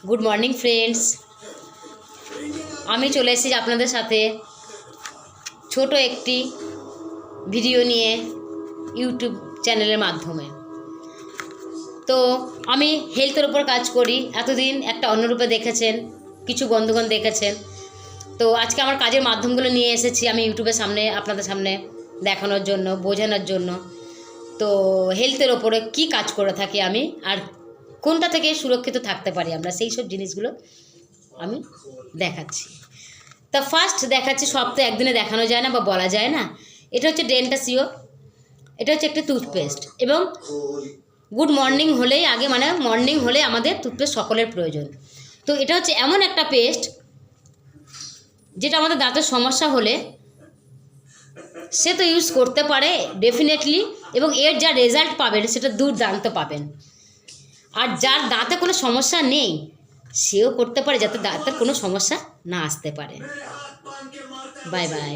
Good morning friends, আমি চলে এসেছি আপনাদের সাথে ছোট একটি ভিডিও নিয়ে ইউটিউব চ্যানেলের মাধ্যমে। তো আমি হেলথের ওপর কাজ করি। এতদিন একটা অন্য রূপে দেখেছেন, কিছু বন্ধুগণ দেখেছেন। তো আজকে আমার কাজের মাধ্যমগুলো নিয়ে এসেছি আমি ইউটিউবের সামনে, আপনাদের সামনে দেখানোর জন্য, বোঝানোর জন্য। তো হেলথের ওপরে কি কাজ করে থাকি আমি, আর কোনটা থেকে সুরক্ষিত থাকতে পারি আমরা, সেই সব জিনিসগুলো আমি দেখাচ্ছি। তা ফার্স্ট দেখাচ্ছি, সব তো একদিনে দেখানো যায় না বা বলা যায় না। এটা হচ্ছে ডেন্টাসিও, এটা হচ্ছে একটা টুথপেস্ট। এবং গুড মর্নিং হলেই আগে, মানে মর্নিং হলে আমাদের টুথপেস্ট সকলের প্রয়োজন। তো এটা হচ্ছে এমন একটা পেস্ট যেটা আমাদের দাঁতের সমস্যা হলে সে তো ইউজ করতে পারে ডেফিনেটলি, এবং এর যা রেজাল্ট পাবেন সেটা দুর্দান্ত পাবেন। আর যার দাঁতে কোনো সমস্যা নেই সেও করতে পারে, যাতে দাঁতের কোনো সমস্যা না আসতে পারে। Bye bye.